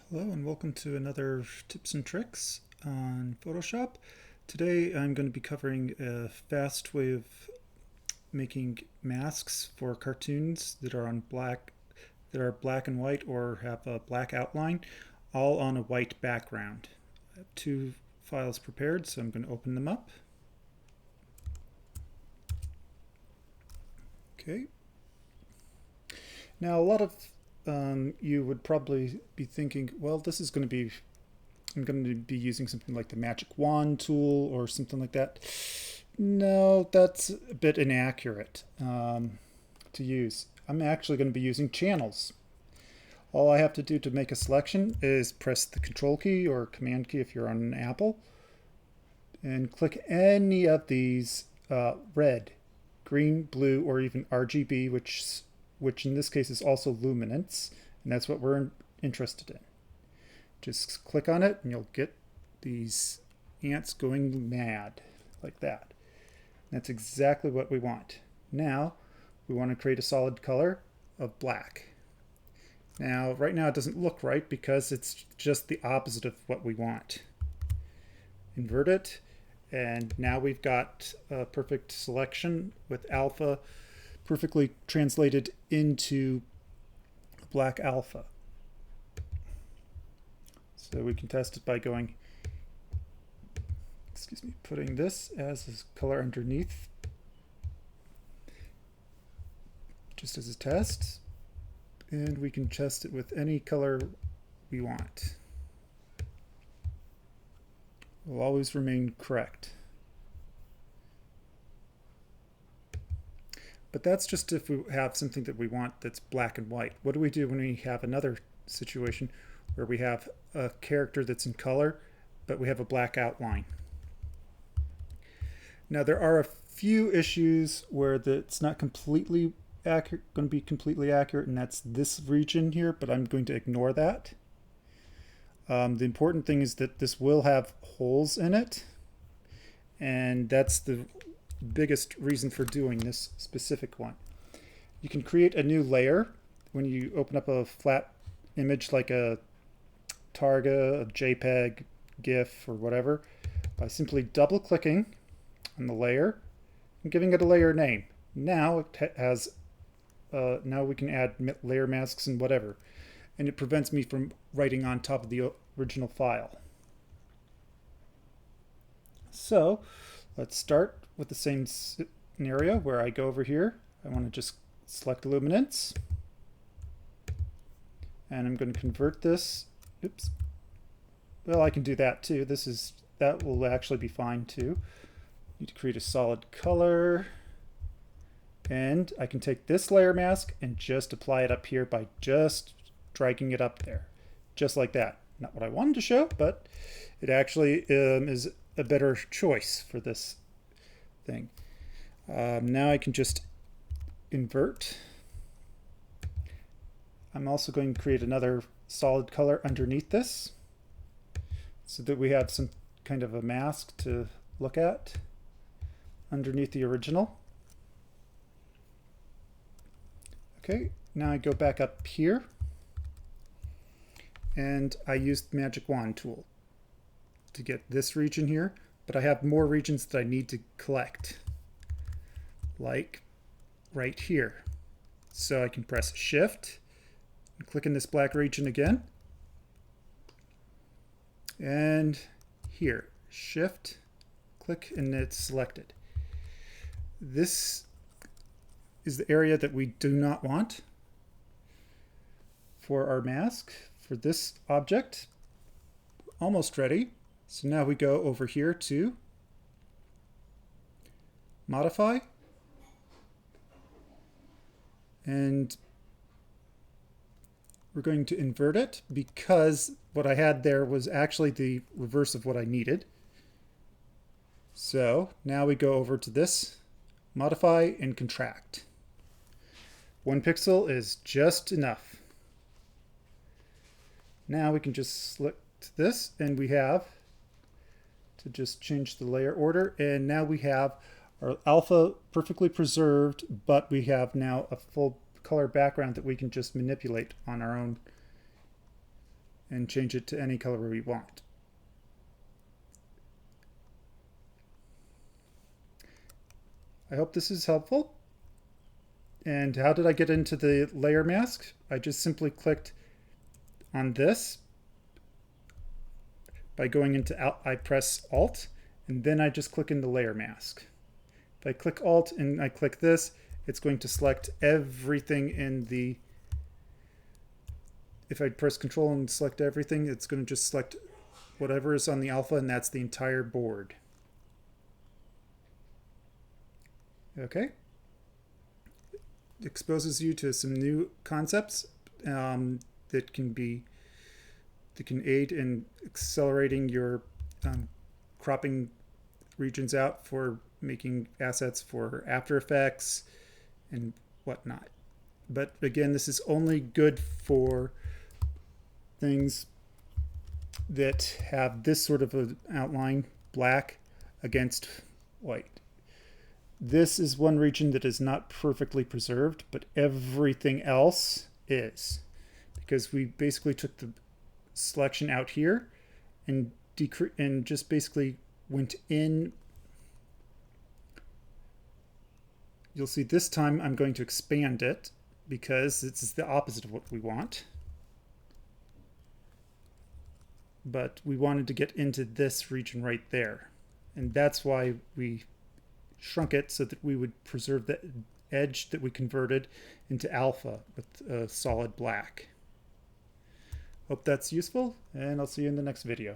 Hello and welcome to another tips and tricks on Photoshop. Today I'm going to be covering a fast way of making masks for cartoons that are black and white or have a black outline, all on a white background. I have two files prepared, so I'm going to open them up. Okay. Now a lot of you would probably be thinking, well, I'm going to be using something like the magic wand tool or something like that. No, that's a bit inaccurate to use. I'm actually going to be using channels. All I have to do to make a selection is press the control key or command key if you're on an Apple and click any of these red, green, blue, or even RGB, which in this case is also luminance, and that's what we're interested in. Just click on it and you'll get these ants going mad like that. That's exactly what we want. Now we want to create a solid color of black. Now right now it doesn't look right because it's just the opposite of what we want. Invert it, and now we've got a perfect selection with alpha perfectly translated into black alpha. So we can test it by putting this as a color underneath, just as a test, and we can test it with any color we want. It will always remain correct. But that's just if we have something that we want that's black and white. What do we do when we have another situation where we have a character that's in color, but we have a black outline? Now there are a few issues where it's not completely accurate, going to be completely accurate, and that's this region here, but I'm going to ignore that. The important thing is that this will have holes in it, and that's the biggest reason for doing this specific one. You can create a new layer when you open up a flat image like a Targa, a JPEG, GIF, or whatever, by simply double clicking on the layer and giving it a layer name. Now it has now we can add layer masks and whatever, and it prevents me from writing on top of the original file. So let's start with the same scenario where I go over here. I want to just select luminance, and I'm going to convert this. Oops. Well, I can do that too. That will actually be fine too. Need to create a solid color, and I can take this layer mask and just apply it up here by just dragging it up there, just like that. Not what I wanted to show, but it actually is a better choice for this thing. Now I can just invert. I'm also going to create another solid color underneath this so that we have some kind of a mask to look at underneath the original. Okay, now I go back up here and I use the magic wand tool to get this region here, but I have more regions that I need to collect, like right here. So I can press Shift and click in this black region again, and here, Shift, click, and it's selected. This is the area that we do not want for our mask for this object. Almost ready. So now we go over here to Modify, and we're going to invert it because what I had there was actually the reverse of what I needed. So now we go over to this, Modify and Contract. 1 pixel is just enough. Now we can just select this, and we have to just change the layer order, and now we have our alpha perfectly preserved, but we have now a full color background that we can just manipulate on our own and change it to any color we want. I hope this is helpful. And how did I get into the layer mask? I just simply clicked on this by going into I press Alt, and then I just click in the layer mask. If I click Alt and I click this, it's going to select everything in the, if I press Control and select everything, it's going to just select whatever is on the alpha, and that's the entire board. Okay. It exposes you to some new concepts that can aid in accelerating your cropping regions out for making assets for After Effects and whatnot. But again, this is only good for things that have this sort of an outline, black against white. This is one region that is not perfectly preserved, but everything else is, because we basically took the selection out here and just basically went in. You'll see this time I'm going to expand it because it's the opposite of what we want. But we wanted to get into this region right there. And that's why we shrunk it, so that we would preserve the edge that we converted into alpha with a solid black. Hope that's useful, and I'll see you in the next video.